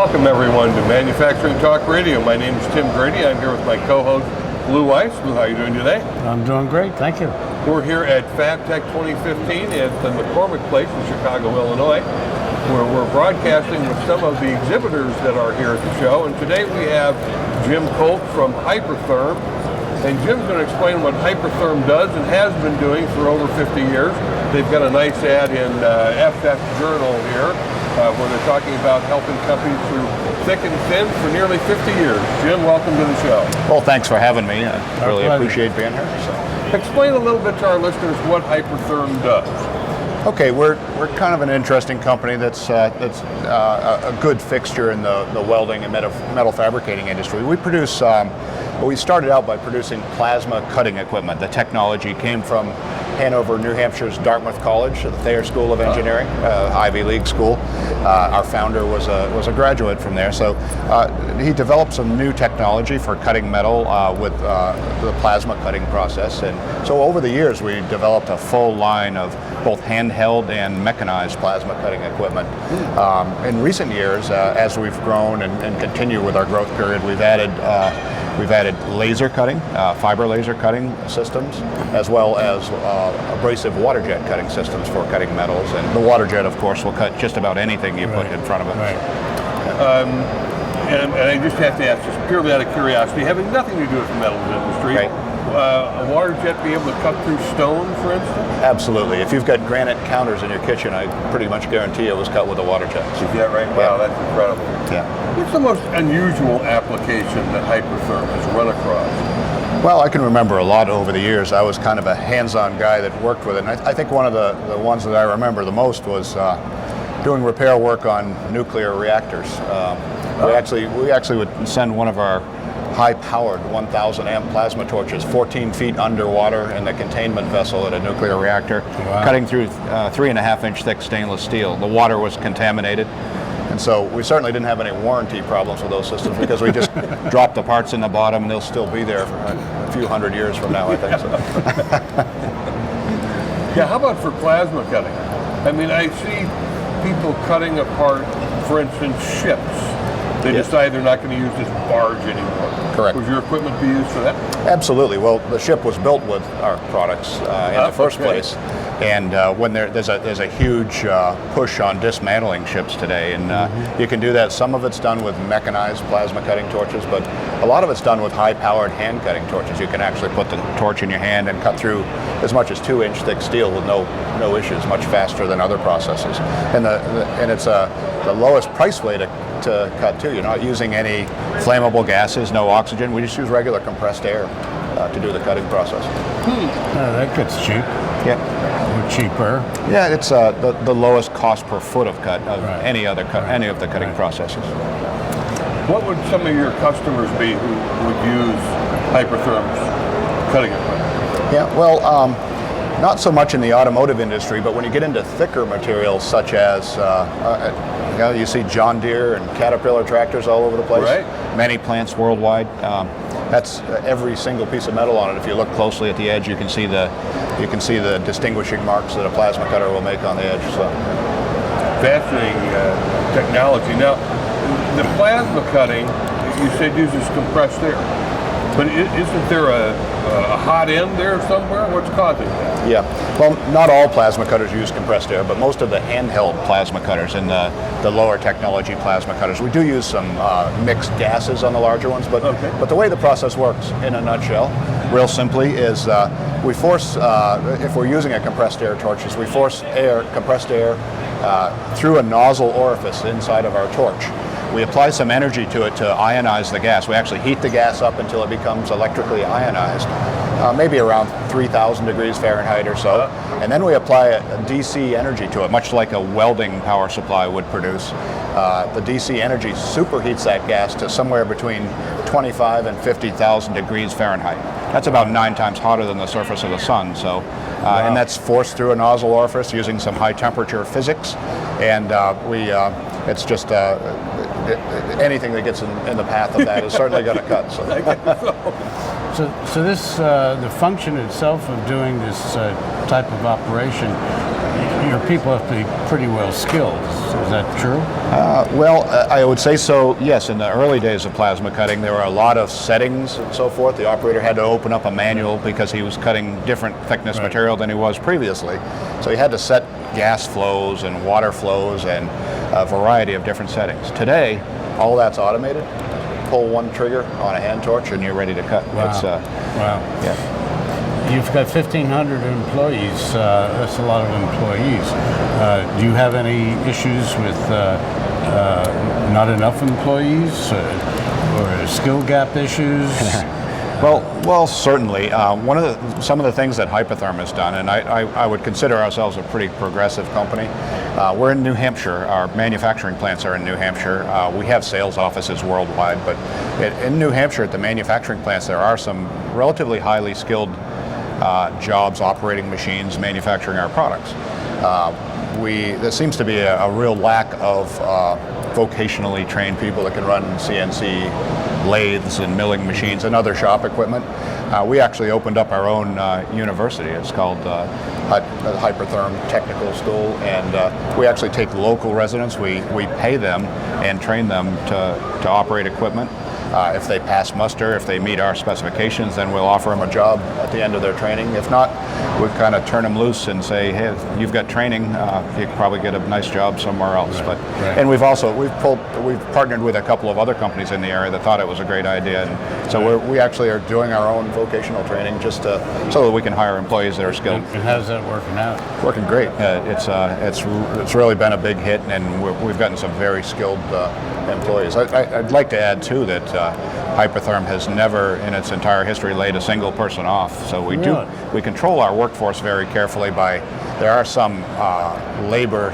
Welcome everyone to Manufacturing Talk Radio. My name is Tim Grady. I'm here with my co-host Lou Weiss. Lou, how are you doing today? I'm doing great, thank you. We're here at FABTECH 2015 at the McCormick Place in Chicago, Illinois, where we're broadcasting with some of the exhibitors that are here at the show. And today we have Jim Colt from Hypertherm. And Jim's going to explain what Hypertherm does and has been doing for over 50 years. They've got a nice ad in FABTECH Journal here, where they're talking about helping companies through thick and thin for nearly 50 years. Jim, welcome to the show. Well, thanks for having me. I really appreciate being here. So. Explain a little bit to our listeners what Hypertherm does. Okay, we're kind of an interesting company that's a good fixture in the welding and metal fabricating industry. We produce. We started out by producing plasma cutting equipment. The technology came from Hanover, New Hampshire's Dartmouth College, the Thayer School of Engineering, Ivy League school. Our founder was a graduate from there, so he developed some new technology for cutting metal with the plasma cutting process. And so over the years, we developed a full line of both handheld and mechanized plasma cutting equipment. In recent years, as we've grown and continue with our growth period, we've added laser cutting, fiber laser cutting systems, as well as abrasive water jet cutting systems for cutting metals. And the water jet, of course, will cut just about anything you put in front of it. Right. And I just have to ask, just purely out of curiosity, having nothing to do with the metals industry, a water jet be able to cut through stone, for instance? Absolutely. If you've got granite counters in your kitchen, I pretty much guarantee it was cut with a water jet. Is that right? Wow, that's incredible. Yeah. What's the most unusual application that Hypertherm has run across? Well, I can remember a lot over the years. I was kind of a hands-on guy that worked with it. And I think one of the ones that I remember the most was doing repair work on nuclear reactors. We actually would send one of our high-powered 1,000 amp plasma torches 14 feet underwater in the containment vessel at a nuclear reactor, cutting through 3.5-inch thick stainless steel. The water was contaminated. And so we certainly didn't have any warranty problems with those systems because we just dropped the parts in the bottom and they'll still be there for a few hundred years from now, I think. So. Yeah, how about for plasma cutting? I mean, I see people cutting apart, for instance, ships. They decide they're not going to use this barge anymore. Correct. Would your equipment be used for that? Absolutely. Well, the ship was built with our products in the first place. And when there's a huge push on dismantling ships today, and you can do that. Some of it's done with mechanized plasma cutting torches, but a lot of it's done with high-powered hand cutting torches. You can actually put the torch in your hand and cut through as much as 2-inch thick steel with no issues, much faster than other processes. And it's the lowest price way to cut too. You're not using any flammable gases, no oxygen. We just use regular compressed air to do the cutting process. That gets cheap. Yeah. Or cheaper. Yeah, it's the lowest cost per foot of cut of any of the cutting processes. What would some of your customers be who would use Hypertherm's cutting equipment? Yeah, well, not so much in the automotive industry, but when you get into thicker materials such as, you see John Deere and Caterpillar tractors all over the place. Right. Many plants worldwide. That's every single piece of metal on it. If you look closely at the edge, you can see the distinguishing marks that a plasma cutter will make on the edge. So. Fascinating technology. Now, the plasma cutting, you said uses compressed air, but isn't there a hot end there somewhere? What's causing that? Yeah, well, not all plasma cutters use compressed air, but most of the handheld plasma cutters and the lower technology plasma cutters, we do use some mixed gases on the larger ones, but the way the process works in a nutshell, real simply, is we force, if we're using a compressed air torch, we force compressed air through a nozzle orifice inside of our torch. We apply some energy to it to ionize the gas. We actually heat the gas up until it becomes electrically ionized, maybe around 3,000 degrees Fahrenheit or so. And then we apply a DC energy to it, much like a welding power supply would produce. The DC energy superheats that gas to somewhere between 25 and 50,000 degrees Fahrenheit. That's about 9 times hotter than the surface of the sun. So, and that's forced through a nozzle orifice using some high temperature physics. And it's just anything that gets in the path of that is certainly going to cut. So this the function itself of doing this type of operation your people have to be pretty well skilled. Is that true? I would say so, yes. In the early days of plasma cutting, there were a lot of settings and so forth. The operator had to open up a manual because he was cutting different thickness material than he was previously. So he had to set gas flows and water flows and a variety of different settings. Today, all that's automated. Pull one trigger on a hand torch and you're ready to cut. Wow. Wow. Yeah. You've got 1,500 employees. That's a lot of employees. Do you have any issues with not enough employees or skill gap issues? Well, certainly. Some of the things that Hypertherm has done, and I would consider ourselves a pretty progressive company. We're in New Hampshire. Our manufacturing plants are in New Hampshire. We have sales offices worldwide, but in New Hampshire at the manufacturing plants, there are some relatively highly skilled jobs operating machines, manufacturing our products. There seems to be a real lack of vocationally trained people that can run CNC lathes and milling machines and other shop equipment. We actually opened up our own university. It's called Hypertherm Technical School, and we actually take local residents. We pay them and train them to operate equipment. If they pass muster, if they meet our specifications, then we'll offer them a job at the end of their training. If not, we kind of turn them loose and say, hey, if you've got training, you can probably get a nice job somewhere else. And we've partnered with a couple of other companies in the area that thought it was a great idea, and so we actually are doing our own vocational training just so that we can hire employees that are skilled. And how's that working out? Working great. It's really been a big hit, and we've gotten some very skilled employees. I'd like to add too that Hypertherm has never in its entire history laid a single person off. So we control our workforce very carefully there are some labor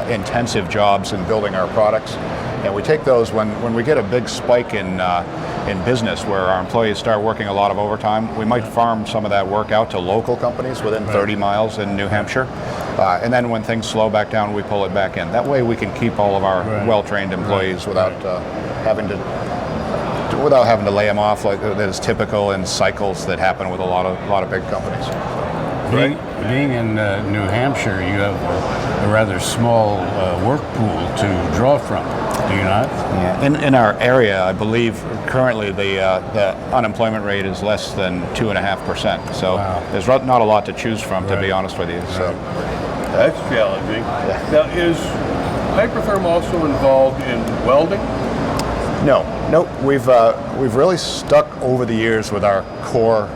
intensive jobs in building our products, and we take those when we get a big spike in business where our employees start working a lot of overtime. We might farm some of that work out to local companies within 30 miles in New Hampshire, and then when things slow back down, we pull it back in. That way we can keep all of our well-trained employees without having to lay them off like that is typical in cycles that happen with a lot of big companies. Being in New Hampshire, you have a rather small work pool to draw from, do you not? Yeah. In our area, I believe currently the unemployment rate is less than 2.5%. So there's not a lot to choose from, to be honest with you. So that's challenging. Yeah. Now, is Hypertherm also involved in welding? No. We've really stuck over the years with our core,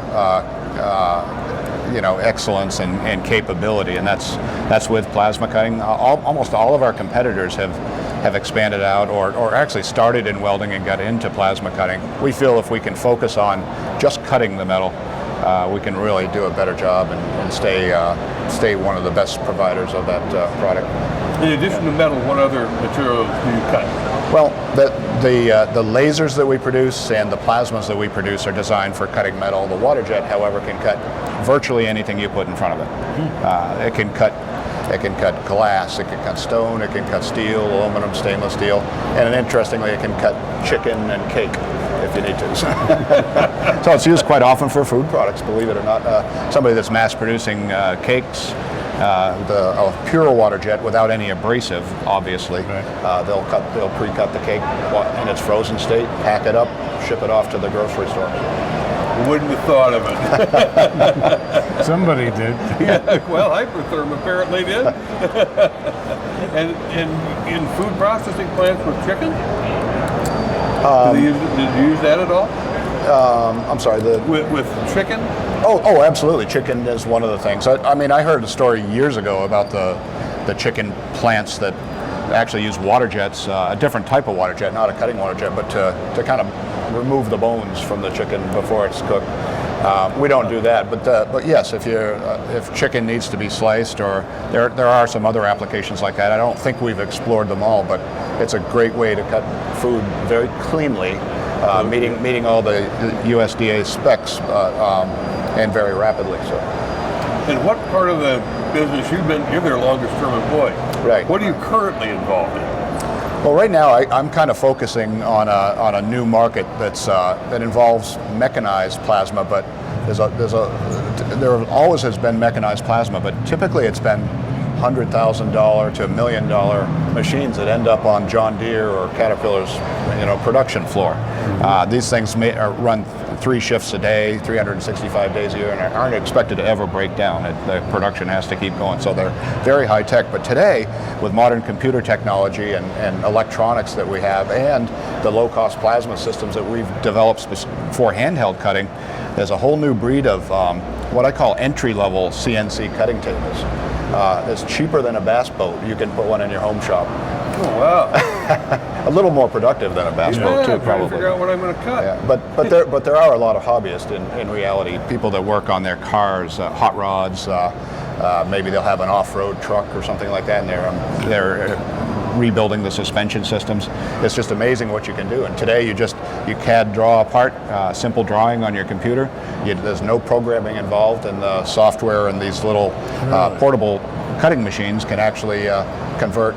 excellence and capability, and that's with plasma cutting. Almost all of our competitors have expanded out or actually started in welding and got into plasma cutting. We feel if we can focus on just cutting the metal, we can really do a better job and stay one of the best providers of that product. In addition to metal, what other materials do you cut? Well, the lasers that we produce and the plasmas that we produce are designed for cutting metal. The water jet, however, can cut virtually anything you put in front of it. It can cut glass, it can cut stone, it can cut steel, aluminum, stainless steel, and interestingly, it can cut chicken and cake if you need to. So it's used quite often for food products, believe it or not. Somebody that's mass producing cakes, a pure water jet without any abrasive, obviously. They'll pre-cut the cake in its frozen state, pack it up, ship it off to the grocery store. Wouldn't have thought of it. Somebody did. Yeah, well, Hypertherm apparently did. And in food processing plants with chicken? Did you use that at all? I'm sorry, with chicken? Oh, absolutely. Chicken is one of the things. I heard a story years ago about the chicken plants that actually use water jets, a different type of water jet, not a cutting water jet, but to kind of remove the bones from the chicken before it's cooked. We don't do that, but yes, if chicken needs to be sliced, or there are some other applications like that. I don't think we've explored them all, but it's a great way to cut food very cleanly, meeting all the USDA specs and very rapidly. So. And what part of the business you're their longest term employee? Right. What are you currently involved in? Well, right now I'm kind of focusing on a new market that involves mechanized plasma, but there always has been mechanized plasma, but typically it's been $100,000 to $1 million machines that end up on John Deere or Caterpillar's production floor. These things run 3 shifts a day, 365 days a year, and aren't expected to ever break down. The production has to keep going, so they're very high tech. But today, with modern computer technology and electronics that we have, and the low-cost plasma systems that we've developed for handheld cutting, there's a whole new breed of what I call entry-level CNC cutting tables. It's cheaper than a bass boat. You can put one in your home shop. Oh, wow. A little more productive than a bass boat too, I'm trying to probably. figure out what I'm going to cut. Yeah, but there are a lot of hobbyists in reality. People that work on their cars, hot rods. Maybe they'll have an off-road truck or something like that, and they're rebuilding the suspension systems. It's just amazing what you can do. And today you CAD draw a part, simple drawing on your computer. There's no programming involved, and the software and these little portable cutting machines can actually convert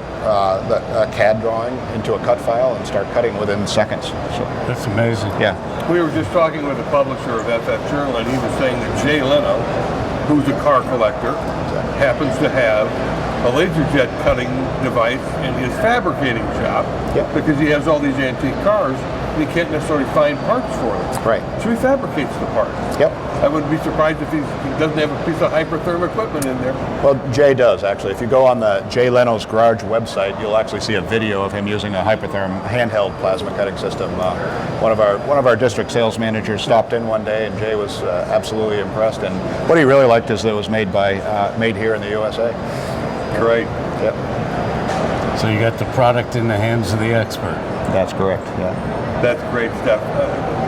the CAD drawing into a cut file and start cutting within seconds. So, that's amazing. yeah. We were just talking with the publisher of FF Journal, and he was saying that Jay Leno, who's a car collector, happens to have a laser jet cutting device in his fabricating shop because he has all these antique cars and he can't necessarily find parts for them. Right. So he fabricates the parts. Yep. I wouldn't be surprised if he doesn't have a piece of Hypertherm equipment in there. Well, Jay does, actually. If you go on the Jay Leno's Garage website, you'll actually see a video of him using a Hypertherm handheld plasma cutting system. One of our district sales managers stopped in one day, and Jay was absolutely impressed. And what he really liked is that it was made here in the USA. Great. Yep. So you got the product in the hands of the expert. That's correct, yeah. That's great stuff.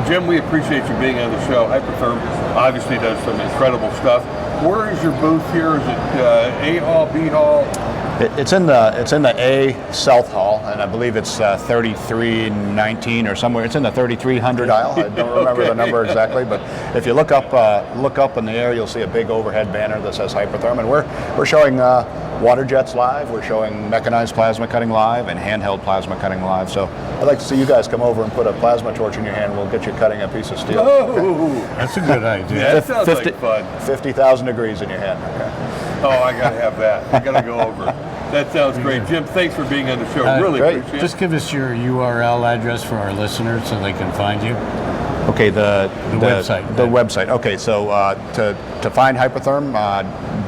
Jim, we appreciate you being on the show. Hypertherm obviously does some incredible stuff. Where is your booth here? Is it A Hall, B Hall? It's in the A South Hall, and I believe it's 3319 or somewhere. It's in the 3300 aisle. I don't remember the number exactly, but if you look up in the air, you'll see a big overhead banner that says Hypertherm, and we're showing water jets live. We're showing mechanized plasma cutting live and handheld plasma cutting live. So I'd like to see you guys come over and put a plasma torch in your hand. We'll get you cutting a piece of steel. Oh, That's a good idea. that sounds like fun. 50,000 degrees in your hand. Okay. Oh, I got to have that. I got to go over. That sounds great. Jim, thanks for being on the show. Really great. appreciate it. Just give us your URL address for our listeners so they can find you. Okay, the website. The website. Okay, so to find Hypertherm,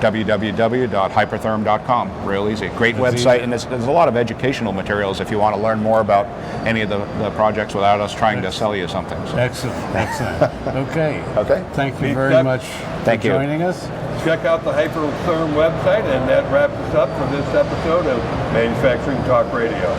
www.hypertherm.com. Real easy. Great That's website, easy. and there's a lot of educational materials if you want to learn more about any of the projects without us trying to sell you something. So. Excellent. Okay. Okay. Thank you Neat very stuff. much Thank for you. joining us. Check out the Hypertherm website, and that wraps us up for this episode of Manufacturing Talk Radio.